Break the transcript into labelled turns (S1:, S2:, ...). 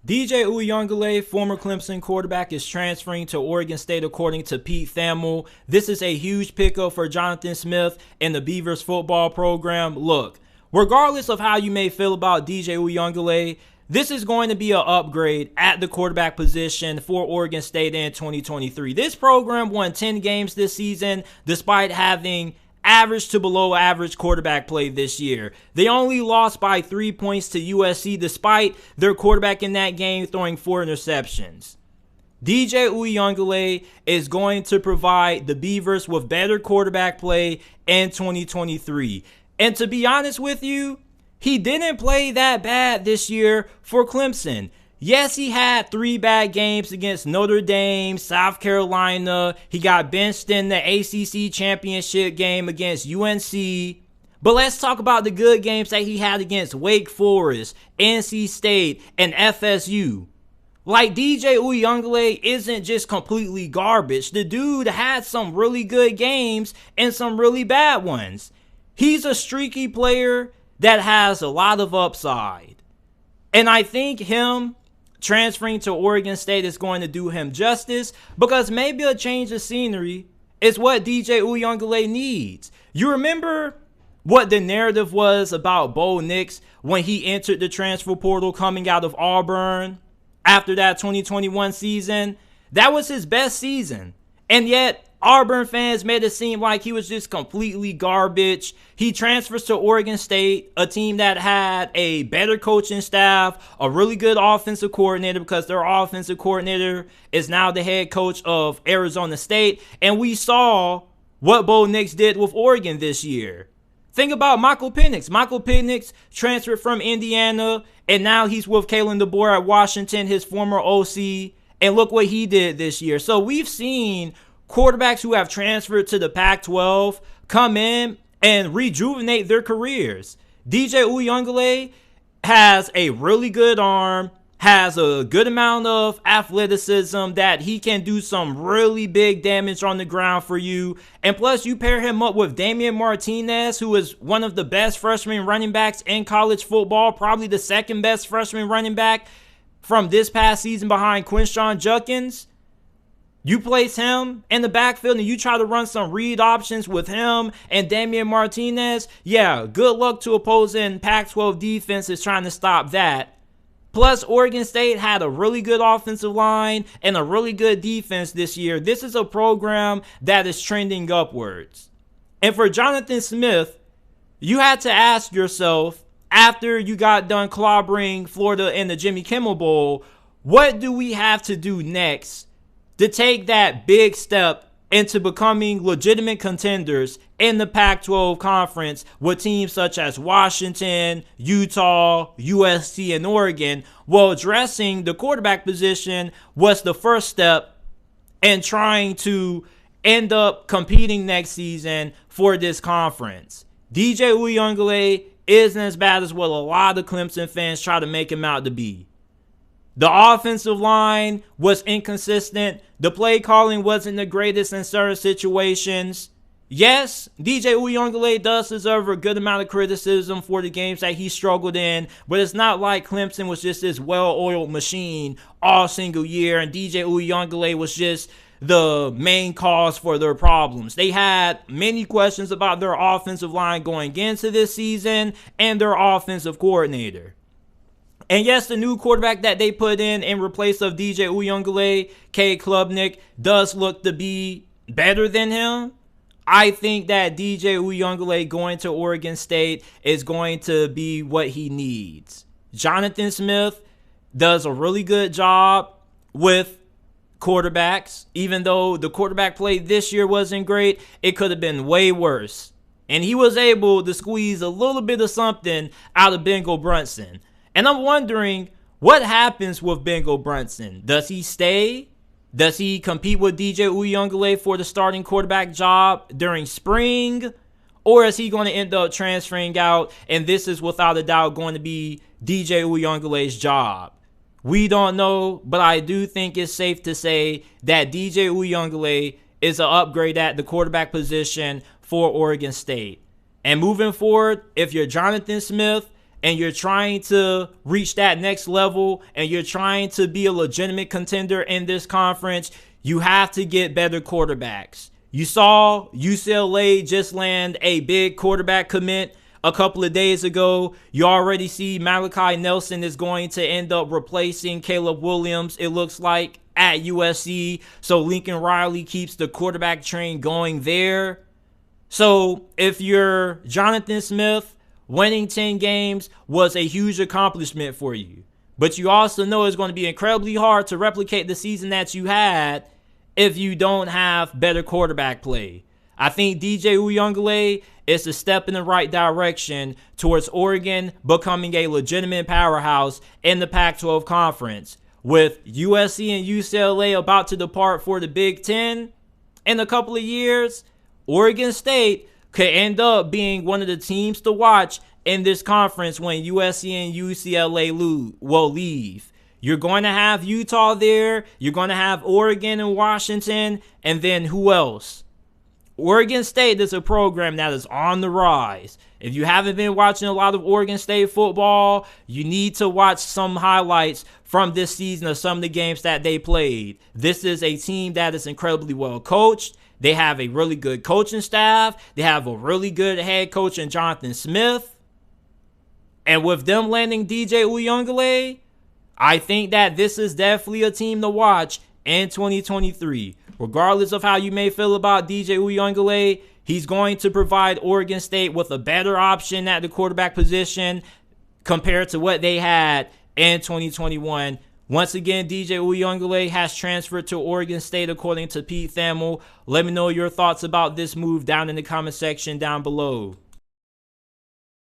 S1: DJ Uiagalelei, former Clemson quarterback, is transferring to Oregon State according to Pete Thamel. This is a huge pickup for Jonathan Smith and the Beavers football program. Look, regardless of how you may feel about DJ Uiagalelei, this is going to be an upgrade at the quarterback position for Oregon State in 2023. This program won 10 games this season despite having average to below average quarterback play this year. They only lost by 3 points to USC despite their quarterback in that game throwing 4 interceptions. DJ Uiagalelei is going to provide the Beavers with better quarterback play in 2023. And to be honest with you, he didn't play that bad this year for Clemson. Yes, he had 3 bad games against Notre Dame, South Carolina. He got benched in the ACC championship game against UNC. But let's talk about the good games that he had against Wake Forest, NC State, and FSU. Like, DJ Uiagalelei isn't just completely garbage. The dude had some really good games and some really bad ones. He's a streaky player that has a lot of upside. And I think him transferring to Oregon State is going to do him justice, because maybe a change of scenery is what DJ Uiagalelei needs. You remember what the narrative was about Bo Nix when he entered the transfer portal coming out of Auburn after that 2021 season? That was his best season. And yet, Auburn fans made it seem like he was just completely garbage. He transfers to Oregon State, a team that had a better coaching staff, a really good offensive coordinator, because their offensive coordinator is now the head coach of Arizona State. And we saw what Bo Nix did with Oregon this year. Think about Michael Penix. Michael Penix transferred from Indiana, and now he's with Kalen DeBoer at Washington, his former OC. And look what he did this year. So we've seen quarterbacks who have transferred to the Pac-12 come in and rejuvenate their careers. DJ Uiagalelei has a really good arm, has a good amount of athleticism that he can do some really big damage on the ground for you. And plus, you pair him up with Damian Martinez, who is one of the best freshman running backs in college football, probably the second best freshman running back from this past season behind Quinshon Judkins. You place him in the backfield and you try to run some read options with him and Damian Martinez. Yeah, good luck to opposing Pac-12 defenses trying to stop that. Plus, Oregon State had a really good offensive line and a really good defense this year. This is a program that is trending upwards. And for Jonathan Smith, you had to ask yourself, after you got done clobbering Florida in the Jimmy Kimmel Bowl, what do we have to do next to take that big step into becoming legitimate contenders in the Pac-12 conference with teams such as Washington, Utah, USC, and Oregon? Well, addressing the quarterback position was the first step in trying to end up competing next season for this conference. DJ Uiagalelei isn't as bad as what a lot of Clemson fans try to make him out to be. The offensive line was inconsistent. The play calling wasn't the greatest in certain situations. Yes, DJ Uiagalelei does deserve a good amount of criticism for the games that he struggled in, but it's not like Clemson was just this well-oiled machine all single year and DJ Uiagalelei was just the main cause for their problems. They had many questions about their offensive line going into this season and their offensive coordinator. And yes, the new quarterback that they put in replace of DJ Uiagalelei, Cade Klubnik, does look to be better than him. I think that DJ Uiagalelei going to Oregon State is going to be what he needs. Jonathan Smith does a really good job with quarterbacks. Even though the quarterback play this year wasn't great, it could have been way worse. And he was able to squeeze a little bit of something out of Bengal Brunson. And I'm wondering, what happens with Bengal Brunson? Does he stay? Does he compete with DJ Uiagalelei for the starting quarterback job during spring? Or is he going to end up transferring out, and this is without a doubt going to be DJ Uiagalei's job? We don't know, but I do think it's safe to say that DJ Uiagalelei is an upgrade at the quarterback position for Oregon State. And moving forward, if you're Jonathan Smith and you're trying to reach that next level and you're trying to be a legitimate contender in this conference, you have to get better quarterbacks. You saw UCLA just land a big quarterback commit a couple of days ago. You already see Malachi Nelson is going to end up replacing Caleb Williams, it looks like, at USC. So Lincoln Riley keeps the quarterback train going there. So if you're Jonathan Smith, winning 10 games was a huge accomplishment for you. But you also know it's going to be incredibly hard to replicate the season that you had if you don't have better quarterback play. I think DJ Uiagalelei is a step in the right direction towards Oregon becoming a legitimate powerhouse in the Pac-12 conference. With USC and UCLA about to depart for the Big Ten in a couple of years, Oregon State could end up being one of the teams to watch in this conference when USC and UCLA will leave. You're going to have Utah there. You're going to have Oregon and Washington. And then who else? Oregon State is a program that is on the rise. If you haven't been watching a lot of Oregon State football, you need to watch some highlights from this season of some of the games that they played. This is a team that is incredibly well coached. They have a really good coaching staff. They have a really good head coach in Jonathan Smith. And with them landing DJ Uiagalelei, I think that this is definitely a team to watch in 2023. Regardless of how you may feel about DJ Uiagalelei, he's going to provide Oregon State with a better option at the quarterback position compared to what they had in 2021. Once again, DJ Uiagalelei has transferred to Oregon State according to Pete Thamel. Let me know your thoughts about this move down in the comment section down below.